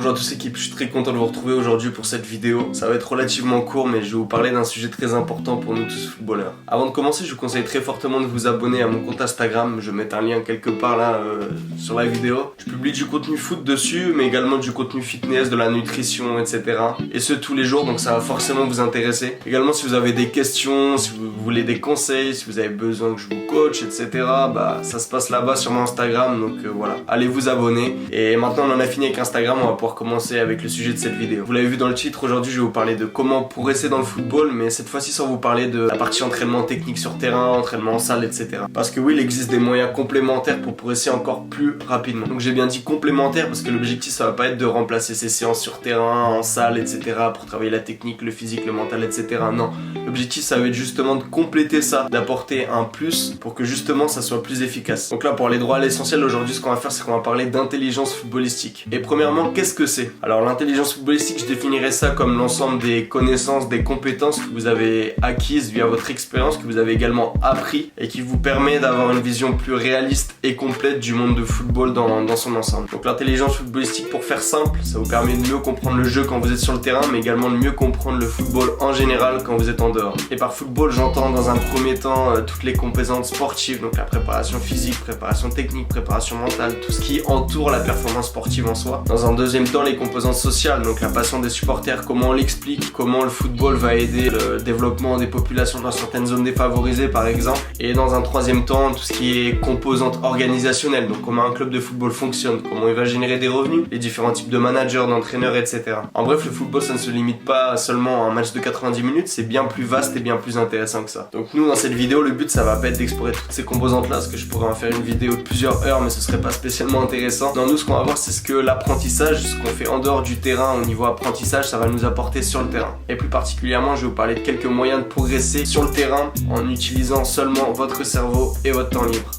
Bonjour à tous l'équipe, je suis très content de vous retrouver aujourd'hui pour cette vidéo. Ça va être relativement court mais je vais vous parler d'un sujet très important pour nous tous footballeurs. Avant de commencer, je vous conseille très fortement de vous abonner à mon compte Instagram. Je vais mettre un lien quelque part là sur la vidéo. Je publie du contenu foot dessus mais également du contenu fitness, de la nutrition, etc. Et ce tous les jours, donc ça va forcément vous intéresser. Également si vous avez des questions, si vous voulez des conseils, si vous avez besoin que je vous coach, etc. Bah ça se passe là-bas sur mon Instagram, donc voilà. Allez vous abonner. Et maintenant on en a fini avec Instagram, on va pouvoir commencer avec le sujet de cette vidéo. Vous l'avez vu dans le titre, aujourd'hui je vais vous parler de comment progresser dans le football, mais cette fois-ci sans vous parler de la partie entraînement technique sur terrain, entraînement en salle, etc. Parce que oui, il existe des moyens complémentaires pour progresser encore plus rapidement. Donc j'ai bien dit complémentaires parce que l'objectif ça va pas être de remplacer ces séances sur terrain, en salle, etc. pour travailler la technique, le physique, le mental, etc. Non, l'objectif ça va être justement de compléter ça, d'apporter un plus pour que justement ça soit plus efficace. Donc là pour aller droit à l'essentiel, aujourd'hui ce qu'on va faire c'est qu'on va parler d'intelligence footballistique. Et premièrement, qu'est-ce que c'est ? Alors l'intelligence footballistique, je définirais ça comme l'ensemble des connaissances, des compétences que vous avez acquises via votre expérience, que vous avez également appris et qui vous permet d'avoir une vision plus réaliste et complète du monde de football dans son ensemble. Donc l'intelligence footballistique, pour faire simple, ça vous permet de mieux comprendre le jeu quand vous êtes sur le terrain, mais également de mieux comprendre le football en général quand vous êtes en dehors. Et par football, j'entends dans un premier temps toutes les composantes sportives, donc la préparation physique, préparation technique, préparation mentale, tout ce qui entoure la performance sportive en soi. Dans un deuxième temps, les composantes sociales, donc la passion des supporters, comment on l'explique, comment le football va aider le développement des populations dans certaines zones défavorisées par exemple. Et dans un troisième temps, tout ce qui est composante organisationnelle, donc comment un club de football fonctionne, comment il va générer des revenus, les différents types de managers, d'entraîneurs, etc. En bref, le football ça ne se limite pas seulement à un match de 90 minutes, c'est bien plus vaste et bien plus intéressant que ça. Donc nous dans cette vidéo, le but ça va pas être d'explorer toutes ces composantes là, parce que je pourrais en faire une vidéo de plusieurs heures mais ce serait pas spécialement intéressant. Non, nous ce qu'on va voir c'est ce que l'apprentissage, ce qu'on fait en dehors du terrain au niveau apprentissage, ça va nous apporter sur le terrain. Et plus particulièrement, je vais vous parler de quelques moyens de progresser sur le terrain en utilisant seulement votre cerveau et votre temps libre.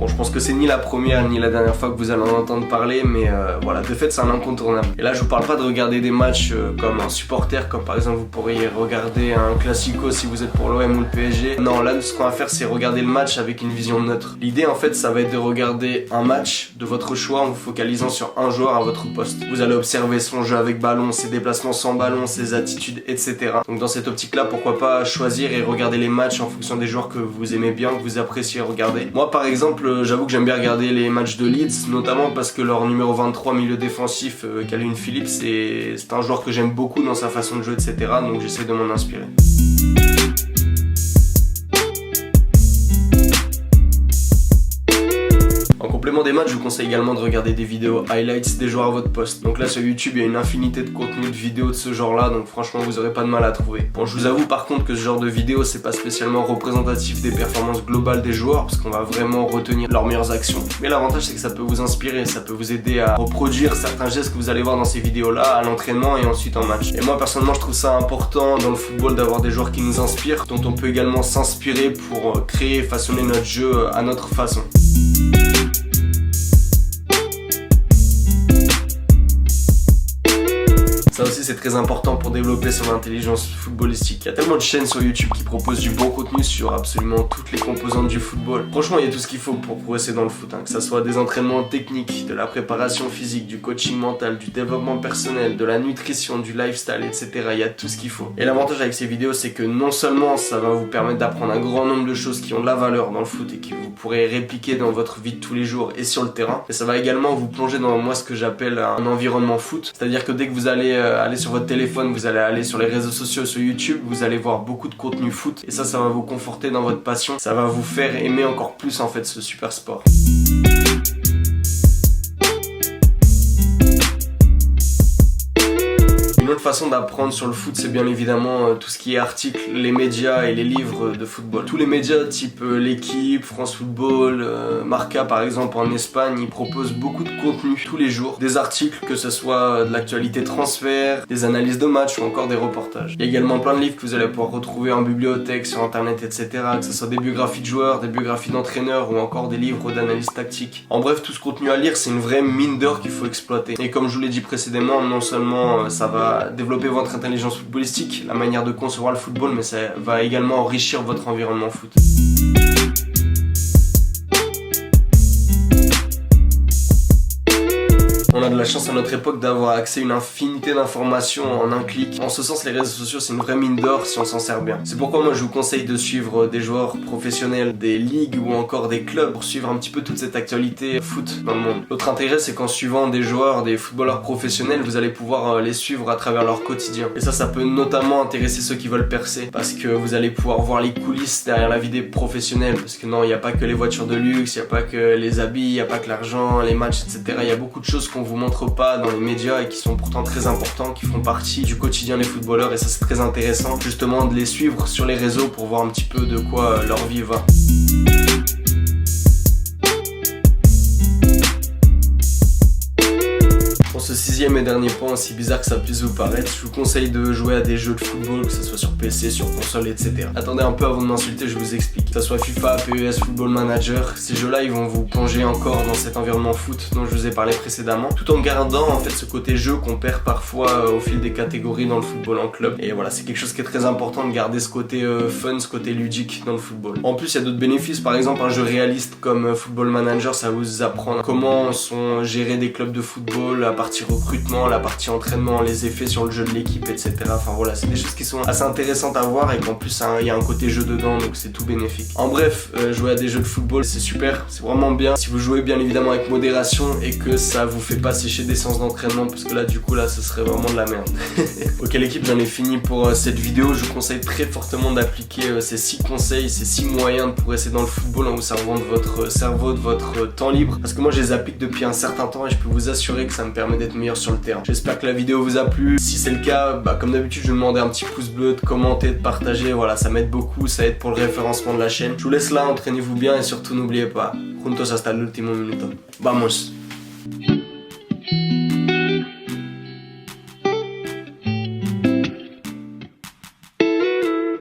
Je pense que c'est ni la première ni la dernière fois que vous allez en entendre parler, mais voilà, de fait c'est un incontournable. Et là je vous parle pas de regarder des matchs comme un supporter, comme par exemple vous pourriez regarder un classico si vous êtes pour l'OM ou le PSG. Non, là ce qu'on va faire c'est regarder le match avec une vision neutre. L'idée en fait ça va être de regarder un match de votre choix en vous focalisant sur un joueur à votre poste. Vous allez observer son jeu avec ballon, ses déplacements sans ballon, ses attitudes, etc. Donc dans cette optique là, pourquoi pas choisir et regarder les matchs en fonction des joueurs que vous aimez bien, que vous appréciez regarder. Moi par exemple, j'avoue que j'aime bien regarder les matchs de Leeds, notamment parce que leur numéro 23 milieu défensif, Calvin Phillips, c'est un joueur que j'aime beaucoup dans sa façon de jouer, etc. Donc j'essaie de m'en inspirer. En complément des matchs, je vous conseille également de regarder des vidéos highlights des joueurs à votre poste. Donc là sur YouTube, il y a une infinité de contenus de vidéos de ce genre là, donc franchement vous aurez pas de mal à trouver. Bon, je vous avoue par contre que ce genre de vidéo c'est pas spécialement représentatif des performances globales des joueurs, parce qu'on va vraiment retenir leurs meilleures actions. Mais l'avantage c'est que ça peut vous inspirer, ça peut vous aider à reproduire certains gestes que vous allez voir dans ces vidéos là à l'entraînement et ensuite en match. Et moi personnellement je trouve ça important dans le football d'avoir des joueurs qui nous inspirent, dont on peut également s'inspirer pour créer et façonner notre jeu à notre façon. Ça aussi c'est très important pour développer son intelligence footballistique. Il y a tellement de chaînes sur YouTube qui proposent du bon contenu sur absolument toutes les composantes du football. Franchement il y a tout ce qu'il faut pour progresser dans le foot, que ça soit des entraînements techniques, de la préparation physique, du coaching mental, du développement personnel, de la nutrition, du lifestyle, etc. Il y a tout ce qu'il faut. Et l'avantage avec ces vidéos c'est que non seulement ça va vous permettre d'apprendre un grand nombre de choses qui ont de la valeur dans le foot et que vous pourrez répliquer dans votre vie de tous les jours et sur le terrain, mais ça va également vous plonger dans moi ce que j'appelle un environnement foot. C'est-à-dire que dès que vous allez aller sur votre téléphone, vous allez aller sur les réseaux sociaux, sur YouTube, vous allez voir beaucoup de contenu foot et ça va vous conforter dans votre passion, ça va vous faire aimer encore plus en fait ce super sport. Une autre façon d'apprendre sur le foot, c'est bien évidemment tout ce qui est articles, les médias et les livres de football. Tous les médias type l'équipe, France Football, Marca par exemple en Espagne, ils proposent beaucoup de contenu tous les jours. Des articles, que ce soit de l'actualité transfert, des analyses de matchs ou encore des reportages. Il y a également plein de livres que vous allez pouvoir retrouver en bibliothèque, sur internet, etc. Que ce soit des biographies de joueurs, des biographies d'entraîneurs ou encore des livres d'analyse tactique. En bref, tout ce contenu à lire, c'est une vraie mine d'or qu'il faut exploiter. Et comme je vous l'ai dit précédemment, non seulement ça va développer votre intelligence footballistique, la manière de concevoir le football, mais ça va également enrichir votre environnement foot. la chance à notre époque d'avoir accès à une infinité d'informations en un clic. En ce sens, les réseaux sociaux, c'est une vraie mine d'or si on s'en sert bien. C'est pourquoi moi je vous conseille de suivre des joueurs professionnels, des ligues ou encore des clubs pour suivre un petit peu toute cette actualité foot dans le monde. L'autre intérêt, c'est qu'en suivant des joueurs, des footballeurs professionnels, vous allez pouvoir les suivre à travers leur quotidien. Et ça peut notamment intéresser ceux qui veulent percer, parce que vous allez pouvoir voir les coulisses derrière la vie des professionnels. Parce que non, il n'y a pas que les voitures de luxe, il n'y a pas que les habits, il n'y a pas que l'argent, les matchs, etc. Il y a beaucoup de choses qu'on vous montre pas dans les médias et qui sont pourtant très importants, qui font partie du quotidien des footballeurs. Et ça, c'est très intéressant justement de les suivre sur les réseaux pour voir un petit peu de quoi leur vie va. Ce sixième et dernier point, aussi bizarre que ça puisse vous paraître, je vous conseille de jouer à des jeux de football, que ce soit sur PC, sur console, etc. Attendez un peu avant de m'insulter, je vous explique. Que ce soit FIFA, PES, Football Manager, ces jeux-là, ils vont vous plonger encore dans cet environnement foot dont je vous ai parlé précédemment, tout en gardant en fait ce côté jeu qu'on perd parfois au fil des catégories dans le football en club. Et voilà, c'est quelque chose qui est très important de garder ce côté fun, ce côté ludique dans le football. En plus, il y a d'autres bénéfices, par exemple un jeu réaliste comme Football Manager, ça vous apprend comment sont gérés des clubs de football, la partie recrutement, la partie entraînement, les effets sur le jeu de l'équipe, etc. Enfin voilà, c'est des choses qui sont assez intéressantes à voir et qu'en plus il y a un côté jeu dedans, donc c'est tout bénéfique. En bref, jouer à des jeux de football, c'est super, c'est vraiment bien si vous jouez bien évidemment avec modération et que ça vous fait pas sécher des séances d'entraînement, parce que là du coup là ce serait vraiment de la merde. Ok l'équipe, j'en ai fini pour cette vidéo. Je vous conseille très fortement d'appliquer ces 6 conseils, ces 6 moyens de progresser dans le football en vous servant de votre cerveau, de votre temps libre, parce que moi je les applique depuis un certain temps et je peux vous assurer que ça me permet d'être meilleur sur le terrain. J'espère que la vidéo vous a plu. Si c'est le cas, comme d'habitude, je vais vous demander un petit pouce bleu, de commenter, de partager. Voilà, ça m'aide beaucoup, ça aide pour le référencement de la chaîne. Je vous laisse là, entraînez-vous bien et surtout n'oubliez pas, juntos hasta el último minuto. Vamos!